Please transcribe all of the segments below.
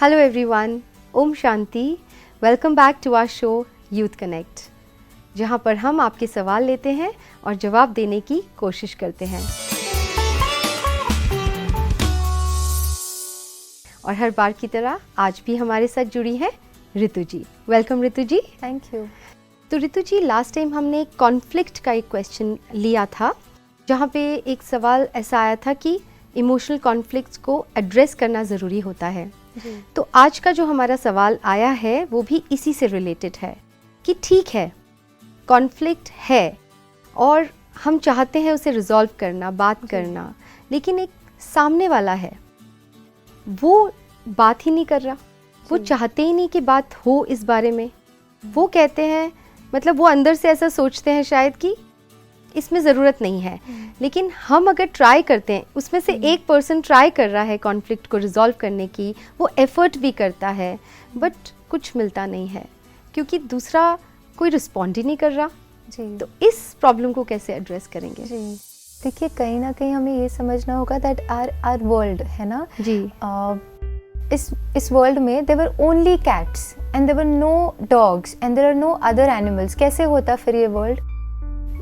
Hello everyone, Om Shanti. Welcome back to our show youth connect, जहां पर हम आपके सवाल लेते हैं और जवाब देने की कोशिश करते हैं। और हर बार की तरह आज भी हमारे साथ जुड़ी हैं Ritu ji. Welcome Ritu ji. Thank you. तो ऋतु जी, लास्ट टाइम हमने कॉन्फ्लिक्ट का एक क्वेश्चन लिया था, जहाँ पे एक सवाल ऐसा आया था कि इमोशनल कॉन्फ्लिक्ट्स को एड्रेस करना ज़रूरी होता है। तो आज का जो हमारा सवाल आया है वो भी इसी से रिलेटेड है कि ठीक है, कॉन्फ्लिक्ट है और हम चाहते हैं उसे रिजॉल्व करना, बात करना, लेकिन एक सामने वाला है, वो बात ही नहीं कर रहा, वो चाहते ही नहीं कि बात हो इस बारे में। वो कहते हैं, मतलब वो अंदर से ऐसा सोचते हैं शायद कि इसमें ज़रूरत नहीं है, लेकिन हम अगर ट्राई करते हैं, उसमें से एक पर्सन ट्राई कर रहा है कॉन्फ्लिक्ट को रिजॉल्व करने की, वो एफर्ट भी करता है, बट कुछ मिलता नहीं है क्योंकि दूसरा कोई रिस्पॉन्ड ही नहीं कर रहा जी। तो इस प्रॉब्लम को कैसे एड्रेस करेंगे जी? देखिए, कहीं ना कहीं हमें ये समझना होगा दैट आर वर्ल्ड है ना जी, इस वर्ल्ड में there were only cats and there were no dogs and there are no other animals. कैसे होता फिर ये वर्ल्ड?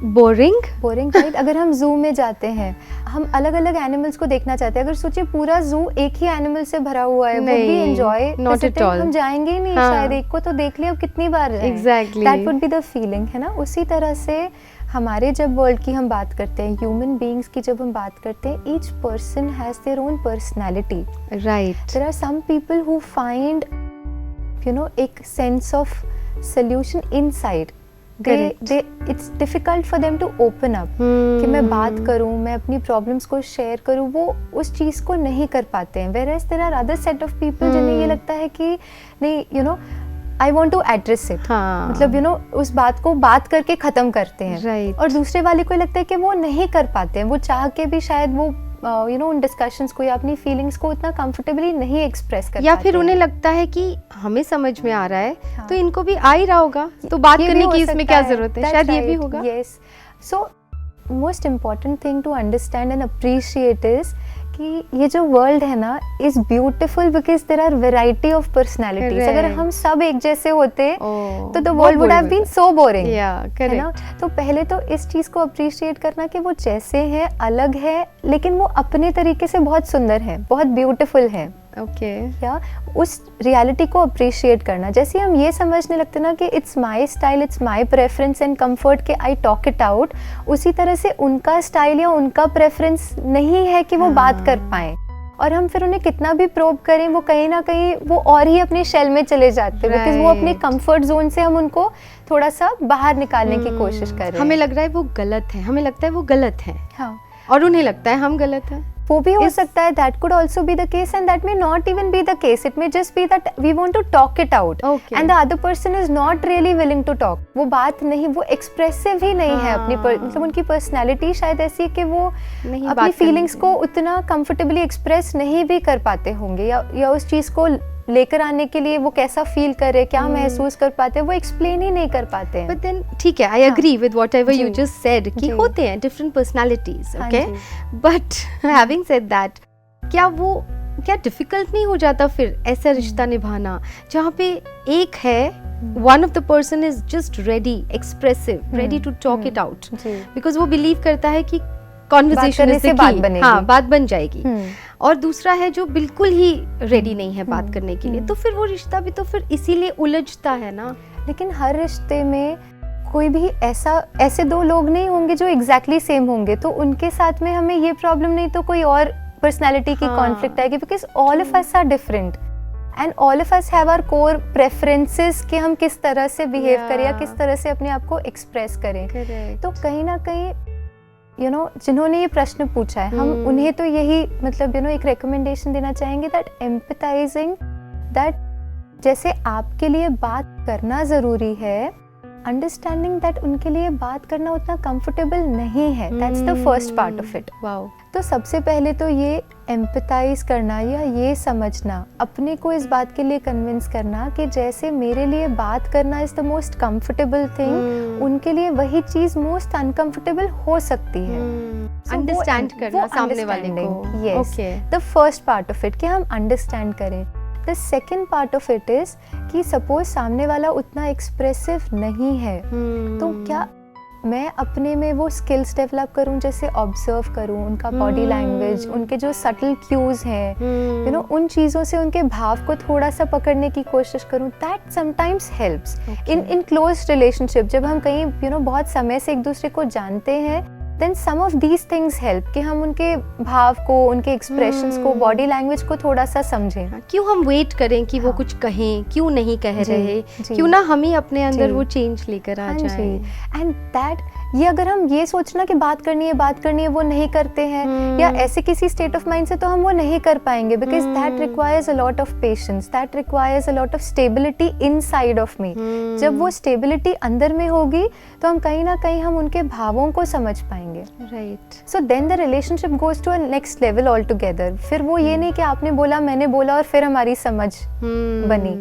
Boring right. अगर हम जू में जाते हैं, हम अलग अलग एनिमल्स को देखना चाहते हैं। अगर सोचिए पूरा जू एक ही एनिमल से भरा हुआ है, वो भी एंजॉय नॉट एट ऑल, हम जाएंगे ही नहीं। शायद एक को तो देख लिया, अब कितनी बार जाएं? Exactly, that would be the feeling है ना। उसी तरह से हमारे जब वर्ल्ड की हम बात करते हैं, ह्यूमन बीइंग्स की जब हम बात करते हैं, each person has their own personality right. There are some people who find एक sense of solution inside. It's difficult for them to open up कि मैं बात करूं, मैं अपनी प्रॉब्लम्स को शेयर करूं, वो उस चीज़ को नहीं कर पाते हैं। whereas there are other set of people जिन्हें ये लगता है कि नहीं, I want to address it, मतलब उस बात को बात करके ख़त्म करते हैं right. और दूसरे वाले को लगता है कि वो नहीं कर पाते हैं, वो चाह के भी शायद वो उन डिस्कशंस को या अपनी फीलिंग्स को उतना कंफर्टेबली नहीं एक्सप्रेस कर, या फिर उन्हें लगता है कि हमें समझ में आ रहा है तो इनको भी आ ही रहा होगा, तो बात करने की इसमें क्या जरूरत है, शायद ये भी होगा। Yes, so most important thing to understand and appreciate is कि ये जो वर्ल्ड है ना is beautiful because there are variety of personalities. अगर हम सब एक जैसे होते तो the world would have been so boring है ना। तो पहले तो इस चीज को अप्रिशिएट करना कि वो जैसे हैं, अलग है, लेकिन वो अपने तरीके से बहुत सुंदर है, बहुत ब्यूटीफुल है। या उस रियलिटी को अप्रिशिएट करना। जैसे हम ये समझने लगते ना कि it's my style, it's my preference and comfort के आई टॉक इट आउट, उसी तरह से उनका स्टाइल या उनका प्रेफरेंस नहीं है कि वो बात कर पाए। और हम फिर उन्हें कितना भी प्रोब करें, वो कहीं ना कहीं वो और ही अपने शेल में चले जाते हैं, बिकॉज वो अपने कंफर्ट जोन से हम उनको थोड़ा सा बाहर निकालने की कोशिश कर रहे हैं। हमें लग रहा है वो गलत है, हमें लगता है वो गलत है, हाँ, और उन्हें लगता है हम गलत हैं। वो भी हो सकता है, that could also be the case and that may not even be the case. It may just be that we want to talk it out and the other person is not really willing to talk. वो बात नहीं, वो expressive ही नहीं है अपनी, मतलब उनकी personality शायद ऐसी है कि वो अपनी फीलिंग्स को उतना कंफर्टेबली एक्सप्रेस नहीं भी कर पाते होंगे, या उस चीज़ को लेकर आने के लिए वो कैसा फील कर रहे, क्या महसूस कर पाते हैं, वो एक्सप्लेन ही नहीं कर पाते हैं। बट देन ठीक है, I agree with whatever you just said कि होते हैं different personalities, okay, but having said that, क्या डिफिकल्ट नहीं हो जाता फिर ऐसा रिश्ता निभाना जहाँ पे एक है, one of the person is just ready, expressive, ready to talk it out, because वो बिलीव करता है कि कॉन्वर्सेशन से बात बनेगी, हाँ, बात बन जाएगी, और दूसरा है जो बिल्कुल ही रेडी नहीं है बात करने के लिए, तो फिर वो रिश्ता भी तो फिर इसीलिए उलझता है ना। लेकिन हर रिश्ते में कोई भी ऐसे दो लोग नहीं होंगे जो एग्जैक्टली सेम होंगे, तो उनके साथ में हमें ये प्रॉब्लम नहीं तो कोई और पर्सनैलिटी की कॉन्फ्लिक्ट आएगी, because all of us are different and all of us have our core preferences कि हम किस तरह से बिहेव करें या किस तरह से अपने आप को एक्सप्रेस करें। तो कहीं ना कहीं जिन्होंने ये प्रश्न पूछा है, हम उन्हें तो यही मतलब एक रिकमेंडेशन देना चाहेंगे दैट एम्पैथाइजिंग, दैट जैसे आपके लिए बात करना ज़रूरी है, अंडरस्टैंडिंग दैट उनके लिए बात करना उतना कंफर्टेबल नहीं है, that's the first part of it. Wow. तो सबसे पहले तो ये एम्पैथाइज करना या ये समझना, अपने को इस बात के लिए कन्विंस करना कि जैसे मेरे लिए बात करना is the most comfortable thing, उनके लिए वही चीज मोस्ट अनकंफर्टेबल हो सकती है। अंडरस्टैंड करना सामने वाले को, yes, the first part of it, कि हम अंडरस्टैंड करें। The second part of it is कि सपोज सामने वाला उतना एक्सप्रेसिव नहीं है, तो क्या मैं अपने में वो स्किल्स डेवलप करूं, जैसे ऑब्जर्व करूं उनका बॉडी लैंग्वेज, उनके जो सटल क्यूज हैं, यू नो, उन चीज़ों से उनके भाव को थोड़ा सा पकड़ने की कोशिश करूं. That sometimes helps in close relationship. जब हम कहीं यू नो बहुत समय से एक दूसरे को जानते हैं, then some of these things help कि हम उनके भाव को, उनके एक्सप्रेशंस को, बॉडी लैंग्वेज को थोड़ा सा समझें. क्यों हम वेट करें कि वो कुछ कहें, क्यों नहीं कह रहे, क्यों ना हम ही अपने अंदर वो चेंज लेकर आ जाएं. एंड दैट ये अगर हम ये सोचना कि बात करनी है वो नहीं करते हैं, या ऐसे किसी स्टेट ऑफ माइंड से, तो हम वो नहीं कर पाएंगे, because that requires a lot of patience, that requires a lot of stability inside of me. जब वो स्टेबिलिटी अंदर में होगी तो हम कहीं ना कहीं हम उनके भावों को समझ पाएंगे. Right. So then the relationship goes to a next level altogether. फिर वो ये नहीं कि आपने बोला मैंने बोला और फिर हमारी समझ बनी.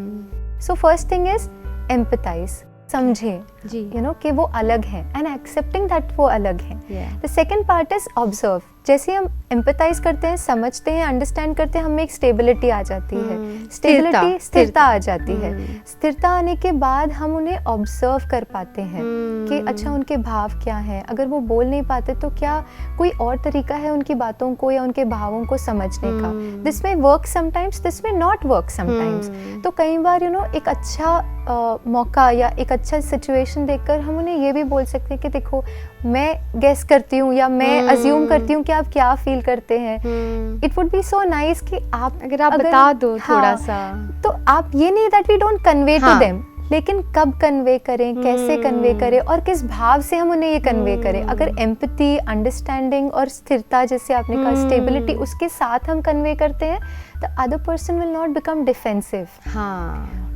So first thing is empathise, समझें यू नो कि वो अलग है, एंड एक्सेप्टिंग दैट वो अलग है. The second part is observe. जैसे हम एम्पथाइज करते हैं, समझते हैं, अंडरस्टैंड करते हैं, हमें एक स्टेबिलिटी आ जाती है. स्टेबिलिटी, स्थिरता आ जाती है. स्थिरता आने के बाद हम उन्हें ऑब्जर्व कर पाते हैं कि अच्छा उनके भाव क्या हैं. अगर वो बोल नहीं पाते तो क्या कोई और तरीका है उनकी बातों को या उनके भावों को समझने का. दिस में वर्क समटाइम्स, दिस में नॉट वर्क समटाइम्स. तो कई बार यू नो एक अच्छा मौका या एक अच्छा सिचुएशन देखकर हम उन्हें ये भी बोल सकते हैं कि देखो मैं गेस करती हूँ या मैं अज्यूम करती हूँ कि आप क्या फील करते हैं. It would be so nice कि आप अगर बता दो थोड़ा सा. तो आप ये नहीं that we don't convey to them, लेकिन कब कन्वे करें, कैसे कन्वे करें और किस भाव से हम उन्हें ये कन्वे करें. अगर एम्पैथी, अंडरस्टैंडिंग और स्थिरता, जैसे आपने कहा स्टेबिलिटी, उसके साथ हम कन्वे करते हैं, the other person will not become defensive.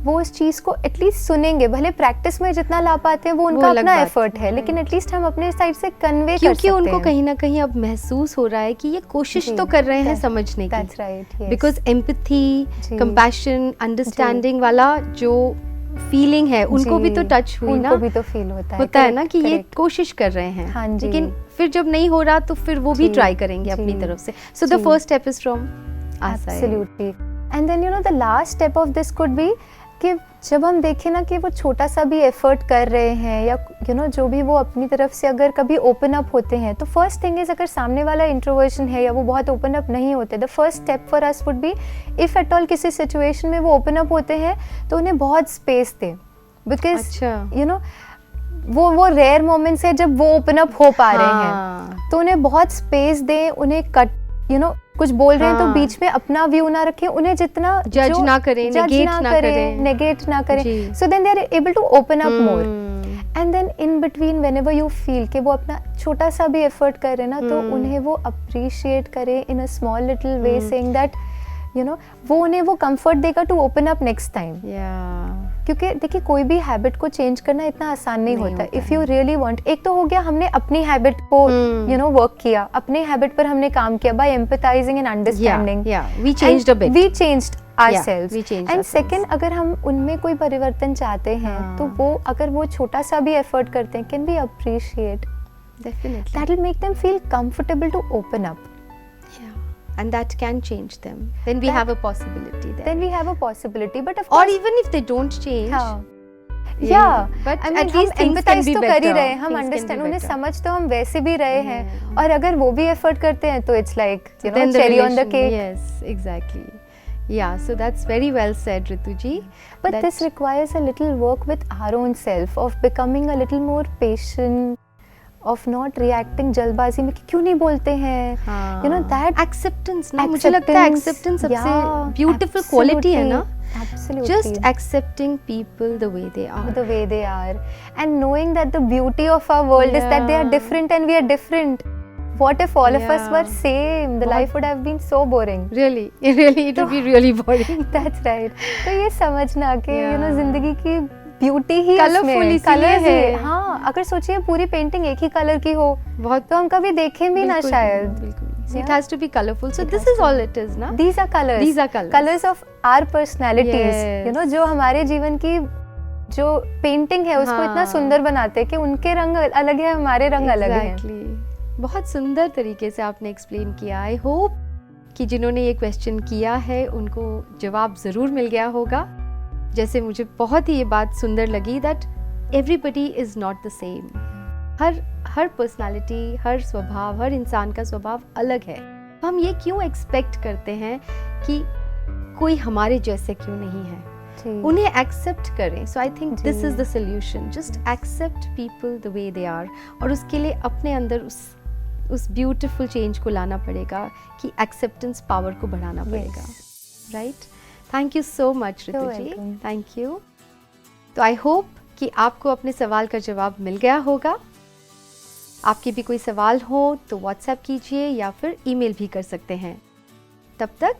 वो उस चीज को एटलीस्ट सुनेंगे. भले प्रैक्टिस में जितना ला पाते हैं वो उनका अपना एफर्ट है, लेकिन एटलीस्ट हम अपने साइड से कन्वे कर सकते हैं, क्योंकि उनको कहीं ना कहीं अब महसूस हो रहा है कि ये कोशिश तो कर रहे हैं समझने की. That's right, yes. Because empathy, compassion, understanding वाला जो फीलिंग है उनको भी तो टच हुई ना, उनको भी तो फील होता है ना कि ये कोशिश कर रहे हैं. हाँ जी. लेकिन फिर जब नहीं हो रहा तो फिर वो भी ट्राई करेंगे अपनी तरफ से. So the first step is from absolutely. And then you know the last step of this could be कि जब हम देखें ना कि वो छोटा सा भी एफर्ट कर रहे हैं, या यू नो जो भी वो अपनी तरफ से अगर कभी ओपन अप होते हैं, तो फर्स्ट थिंग इज अगर सामने वाला इंट्रोवर्जन है या वो बहुत ओपन अप नहीं होते, the first step for us would be, if at all किसी सिचुएशन में वो ओपन अप होते हैं तो उन्हें बहुत स्पेस दें. बिकॉज यू नो वो रेयर मोमेंट्स है जब वो ओपन अप हो पा रहे हैं, तो उन्हें बहुत स्पेस दें. उन्हें कट यू नो कुछ बोल रहे हैं तो बीच में अपना व्यू ना रखें, उन्हें जितना जज ना करें, नेगेट ना करें. So then they are able to open up more. And then in between whenever you feel कि वो अपना छोटा सा भी एफर्ट कर रहे हैं ना, तो उन्हें वो अप्रिशिएट करें in a small little way, saying that you know वो उन्हें वो कंफर्ट देगा to open up next time. क्योंकि देखिए कोई भी हैबिट को चेंज करना इतना आसान नहीं होता. इफ यू रियली वांट, एक तो हो गया हमने अपनी हैबिट को यू नो वर्क किया, अपने हैबिट पर हमने काम किया by empathizing and understanding. We changed a bit, we changed ourselves. And second, अगर हम उनमें कोई परिवर्तन चाहते हैं तो वो अगर वो छोटा सा भी एफर्ट करते हैं, can be appreciate, definitely that will make them feel comfortable to open up. And that can change them. Then we have a possibility there. Then we have a possibility, but of course, or even if they don't change, but I mean, at least empathize तो कर ही रहे हैं, हम understand, उन्हें समझ तो हम वैसे भी रहे हैं, और अगर वो भी effort करते हैं तो it's like you know cherry on the cake. Yes, exactly. Yeah, so that's very well said, Ritu ji. But this requires a little work with our own self, of becoming a little more patient, of not reacting जल्दबाजी में कि क्यों नहीं बोलते हैं, you know that acceptance ना, मुझे लगता है acceptance सबसे beautiful quality है ना. Absolutely. Just accepting people the way they are. The way they are, and knowing that the beauty of our world is that they are different and we are different. What if all of us were same? The life would have been so boring. Really, it would be really boring. That's right. तो ये समझना कि you know जिंदगी की beauty ही colourful colour है. हाँ, अगर सोचिए पूरी पेंटिंग एक ही कलर की हो बहुत, तो हम कभी देखें भी ना शायद. बिल्कुल. It has to be colorful. So this is all it is, ना? These are colors. These are colors. Colors of our personalities. Yes. You know, जो हमारे जीवन की जो पेंटिंग है उसको इतना सुंदर बनाते हैं कि उनके रंग अलग है, हमारे रंग अलग हैं. बहुत सुंदर तरीके से आपने एक्सप्लेन किया. आई होप कि जिन्होंने ये क्वेश्चन किया है उनको जवाब ज़रूर मिल गया होगा। जैसे मुझे बहुत ही ये बात सुंदर लगी that everybody is not the same. हर पर्सनालिटी, हर स्वभाव, हर इंसान का स्वभाव अलग है। हम ये क्यों एक्सपेक्ट करते हैं कि कोई हमारे जैसे क्यों नहीं है? उन्हें एक्सेप्ट करें। So I think this is the solution, just accept people the way they are. और उसके लिए अपने अंदर उस ब्यूटीफुल चेंज को लाना पड़ेगा कि एक्सेप्टेंस पावर को बढ़ाना पड़ेगा, right? Thank you so much Ritu ji, thank you. तो आई होप कि आपको अपने सवाल का जवाब मिल गया होगा। आपके भी कोई सवाल हो तो व्हाट्सएप कीजिए या फिर ईमेल भी कर सकते हैं। तब तक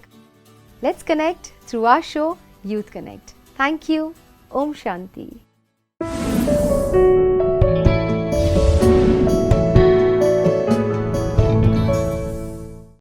let's connect through our show youth connect. Thank you. ओम शांति।